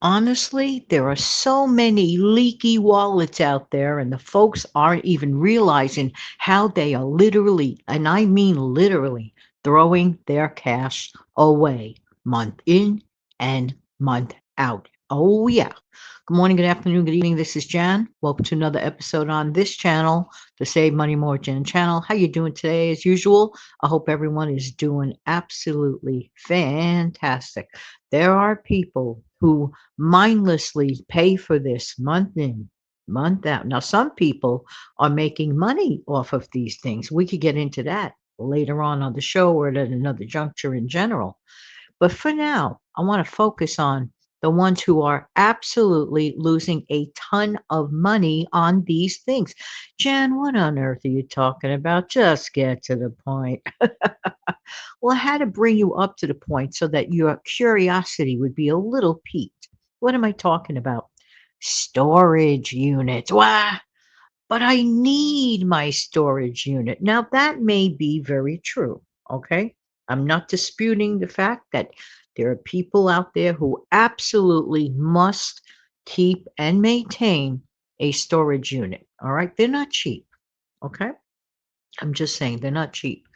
Honestly, there are so many leaky wallets out there, and the folks aren't even realizing how they are literally, and I mean literally, throwing their cash away month in and month out. Oh, yeah. Good morning, good afternoon, good evening. This is Jan. Welcome to another episode on this channel, the Save Money More Jan channel. How you doing today? As usual, I hope everyone is doing absolutely fantastic. There are people who mindlessly pay for this month in, month out. Now, some people are making money off of these things. We could get into that later on the show or at another juncture in general. But for now, I want to focus on the ones who are absolutely losing a ton of money on these things. Jan, what on earth are you talking about? Just get to the point. Well, I had to bring you up to the point so that your curiosity would be a little piqued. What am I talking about? Storage units. Why? But I need my storage unit. Now, that may be very true. Okay. I'm not disputing the fact that there are people out there who absolutely must keep and maintain a storage unit. All right. They're not cheap. Okay. I'm just saying they're not cheap.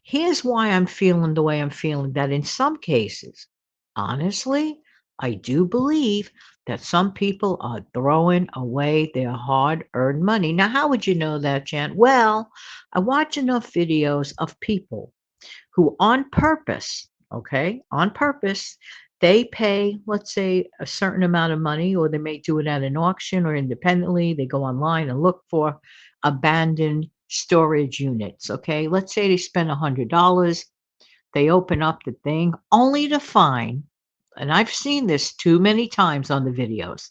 Here's why I'm feeling the way I'm feeling, that in some cases, honestly, I do believe that some people are throwing away their hard earned money. Now, how would you know that, Jan? Well, I watch enough videos of people who, on purpose, okay, on purpose, they pay, let's say, a certain amount of money, or they may do it at an auction or independently. They go online and look for abandoned storage units. Okay, let's say they spend $100, they open up the thing only to find, and I've seen this too many times on the videos,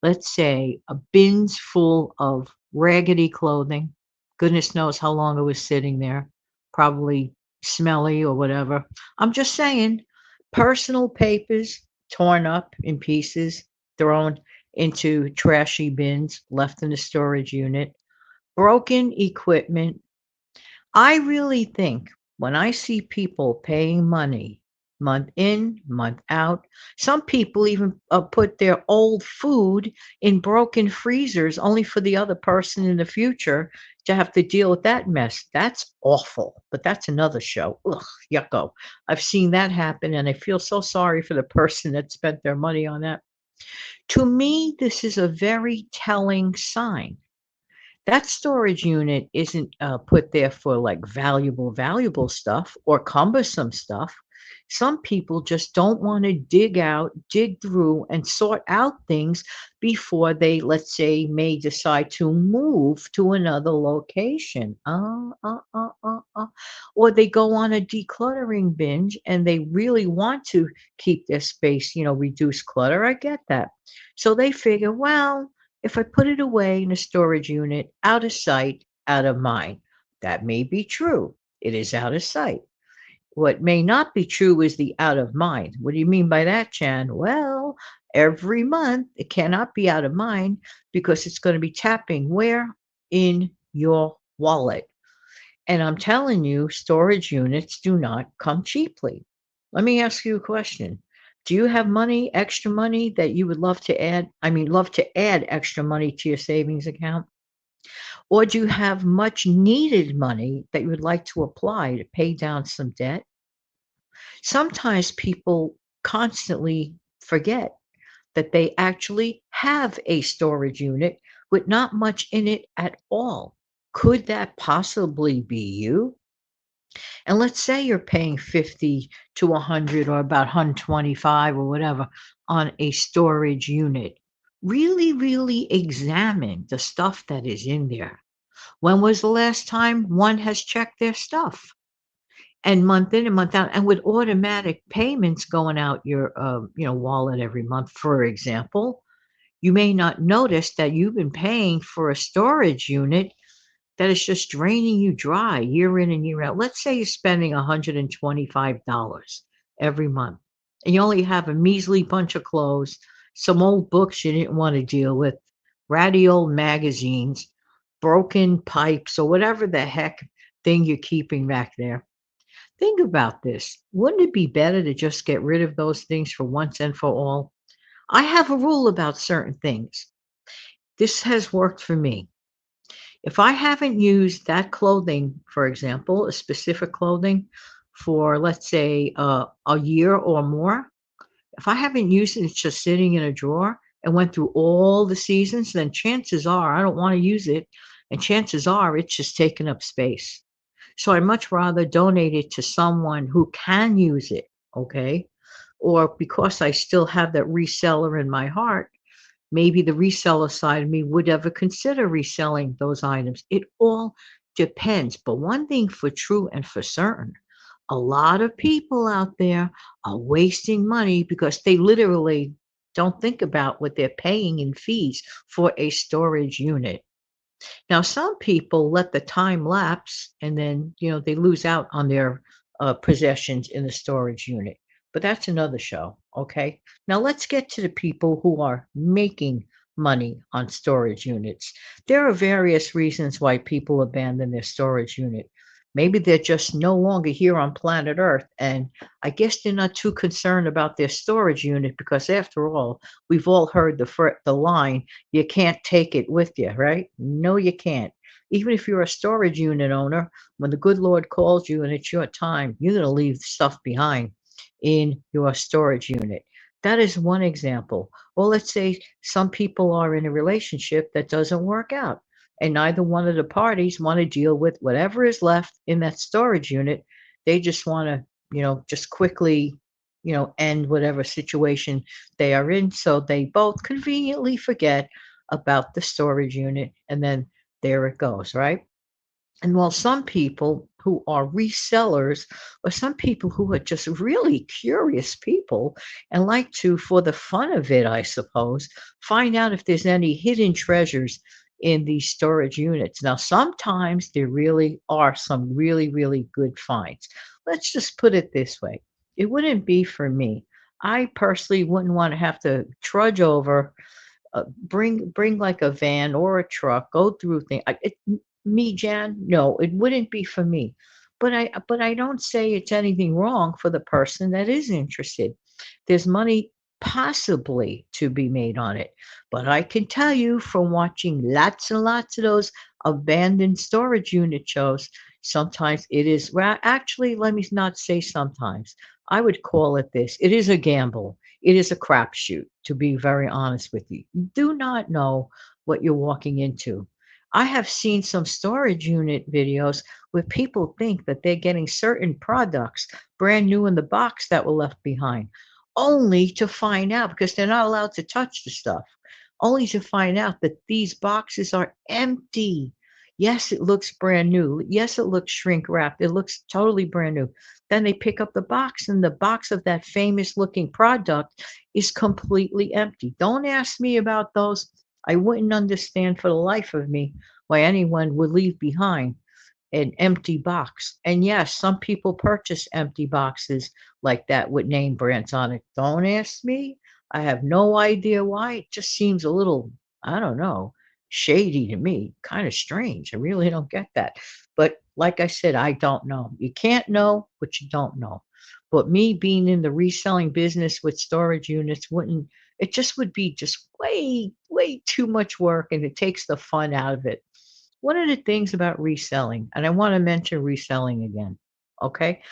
let's say a bins full of raggedy clothing. Goodness knows how long it was sitting there, probably smelly or whatever. I'm just saying, personal papers torn up in pieces, thrown into trashy bins, left in the storage unit, broken equipment. I really think when I see people paying money month in, month out, some people even put their old food in broken freezers only for the other person in the future to have to deal with that mess. That's awful, but that's another show. Ugh, yucko. I've seen that happen, and I feel so sorry for the person that spent their money on that. To me, this is a very telling sign. That storage unit isn't put there for like valuable stuff or cumbersome stuff. Some people just don't want to dig out, dig through, and sort out things before they, let's say, may decide to move to another location. Or they go on a decluttering binge and they really want to keep their space, reduce clutter. I get that. So they figure, well, if I put it away in a storage unit, out of sight, out of mind. That may be true. It is out of sight. What may not be true is the out of mind. What do you mean by that, Chan? Well, every month it cannot be out of mind because it's going to be tapping where? In your wallet. And I'm telling you, storage units do not come cheaply. Let me ask you a question. Do you have money, extra money that you would love to add? I mean, love to add extra money to your savings account? Or do you have much needed money that you would like to apply to pay down some debt? Sometimes people constantly forget that they actually have a storage unit with not much in it at all. Could that possibly be you? And let's say you're paying 50 to 100 or about 125 or whatever on a storage unit. Really examine the stuff that is in there. When was the last time one has checked their stuff? And month in and month out, and with automatic payments going out your wallet every month, for example, you may not notice that you've been paying for a storage unit that is just draining you dry year in and year out. Let's say you're spending $125 every month and you only have a measly bunch of clothes, some old books you didn't want to deal with, ratty old magazines, broken pipes, or whatever the heck thing you're keeping back there. Think about this. Wouldn't it be better to just get rid of those things for once and for all? I have a rule about certain things. This has worked for me. If I haven't used that clothing, for example, a specific clothing for, let's say, a year or more, if I haven't used it, it's just sitting in a drawer and went through all the seasons, then chances are I don't want to use it. And chances are it's just taking up space. So I'd much rather donate it to someone who can use it. Okay. Or because I still have that reseller in my heart, maybe the reseller side of me would ever consider reselling those items. It all depends. But one thing for true and for certain, a lot of people out there are wasting money because they literally don't think about what they're paying in fees for a storage unit. Now, some people let the time lapse and then, they lose out on their possessions in the storage unit. But that's another show. Okay. Now, let's get to the people who are making money on storage units. There are various reasons why people abandon their storage unit. Maybe they're just no longer here on planet Earth. And I guess they're not too concerned about their storage unit because, after all, we've all heard the line, you can't take it with you, right? No, you can't. Even if you're a storage unit owner, when the good Lord calls you and it's your time, you're going to leave stuff behind in your storage unit. That is one example. Or let's say some people are in a relationship that doesn't work out, and neither one of the parties want to deal with whatever is left in that storage unit. They just want to, just quickly, end whatever situation they are in. So they both conveniently forget about the storage unit, and then there it goes, right? And while some people who are resellers, or some people who are just really curious people and like to, for the fun of it, I suppose, find out if there's any hidden treasures in these storage units. Now, sometimes there really are some really, really good finds. Let's just put it this way, it wouldn't be for me. I personally wouldn't want to have to trudge over, bring like a van or a truck, go through things. Me, Jan, no, it wouldn't be for me. But I don't say it's anything wrong for the person that is interested. There's money possibly to be made on it. But I can tell you from watching lots and lots of those abandoned storage unit shows, sometimes it is, well, actually, let me not say sometimes. I would call it this. It is a gamble. It is a crapshoot, to be very honest with you. You do not know what you're walking into. I have seen some storage unit videos where people think that they're getting certain products brand new in the box that were left behind, only to find out, because they're not allowed to touch the stuff, only to find out that these boxes are empty. Yes, it looks brand new. Yes, it looks shrink wrapped. It looks totally brand new. Then they pick up the box, and the box of that famous looking product is completely empty. Don't ask me about those. I wouldn't understand for the life of me why anyone would leave behind an empty box. And yes, some people purchase empty boxes like that with name brands on it. Don't ask me. I have no idea why. It just seems a little, I don't know, shady to me. Kind of strange. I really don't get that. But like I said, I don't know. You can't know what you don't know. But me being in the reselling business with storage units wouldn't, it just would be just way, way too much work, and it takes the fun out of it. One of the things about reselling, and I want to mention reselling again, okay?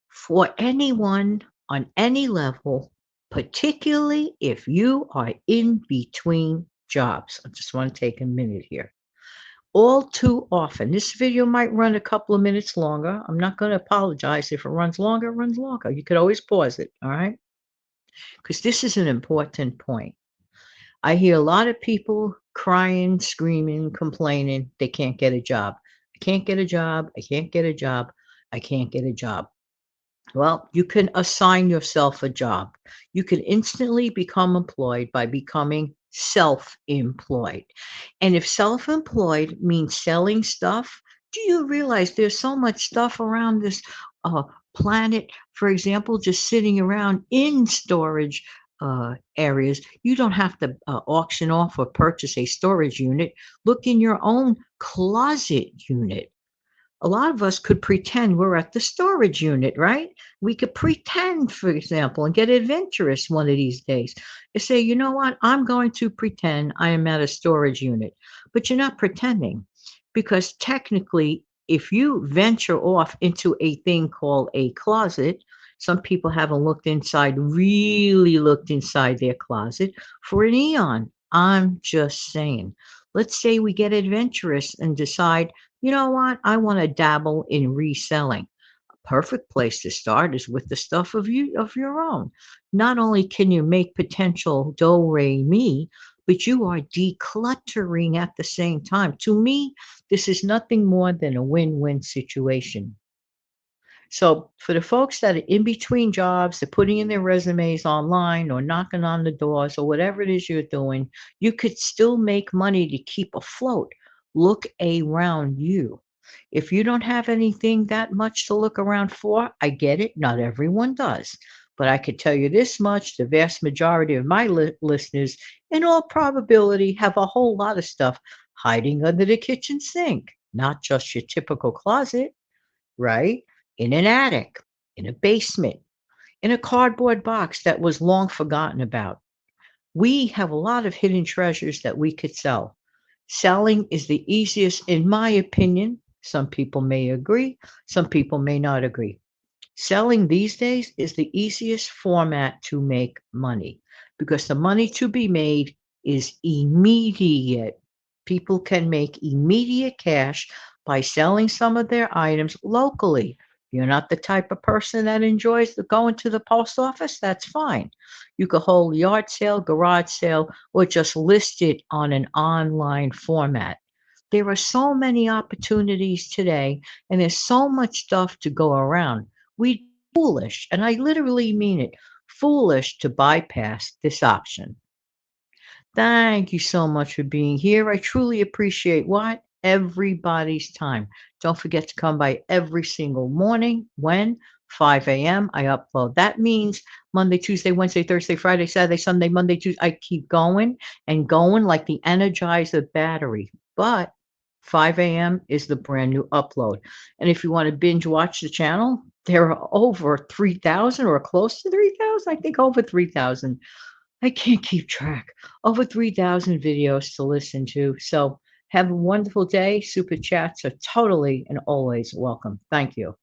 For anyone on any level, particularly if you are in between jobs, I just want to take a minute here. All too often, this video might run a couple of minutes longer. I'm not going to apologize if it runs longer, it runs longer. You could always pause it, all right? Because this is an important point. I hear a lot of people crying, screaming, complaining they can't get a job. I can't get a job. I can't get a job. I can't get a job. Well, you can assign yourself a job. You can instantly become employed by becoming self employed. And if self employed means selling stuff, do you realize there's so much stuff around this uh, planet, for example, just sitting around in storage areas? You don't have to auction off or purchase a storage unit. Look in your own closet unit. A lot of us could pretend we're at the storage unit, right? We could pretend, for example, and get adventurous one of these days and say, you know what? I'm going to pretend I am at a storage unit. But you're not pretending because technically, if you venture off into a thing called a closet, some people haven't looked inside, really looked inside their closet for an eon. I'm just saying. Let's say we get adventurous and decide, you know what? I want to dabble in reselling. A perfect place to start is with the stuff of your own. Not only can you make potential do re mi, but you are decluttering at the same time. To me, this is nothing more than a win-win situation. So for the folks that are in between jobs, they're putting in their resumes online or knocking on the doors or whatever it is you're doing, you could still make money to keep afloat. Look around you. If you don't have anything that much to look around for, I get it. Not everyone does. But I could tell you this much, the vast majority of my listeners, in all probability, have a whole lot of stuff hiding under the kitchen sink, not just your typical closet, right? In an attic, in a basement, in a cardboard box that was long forgotten about. We have a lot of hidden treasures that we could sell. Selling is the easiest, in my opinion. Some people may agree, some people may not agree. Selling these days is the easiest format to make money because the money to be made is immediate. People can make immediate cash by selling some of their items locally. You're not the type of person that enjoys going to the post office, that's fine. You could hold yard sale, garage sale, or just list it on an online format. There are so many opportunities today, and there's so much stuff to go around. We foolish, and I literally mean it, foolish to bypass this option. Thank you so much for being here. I truly appreciate what? Everybody's time. Don't forget to come by every single morning when 5 a.m. I upload. That means Monday, Tuesday, Wednesday, Thursday, Friday, Saturday, Sunday, Monday, Tuesday. I keep going and going like the Energizer battery. But 5 a.m. is the brand new upload. And if you want to binge watch the channel, there are over 3,000 or close to 3,000. I think over 3,000. I can't keep track. Over 3,000 videos to listen to. So have a wonderful day. Super chats are totally and always welcome. Thank you.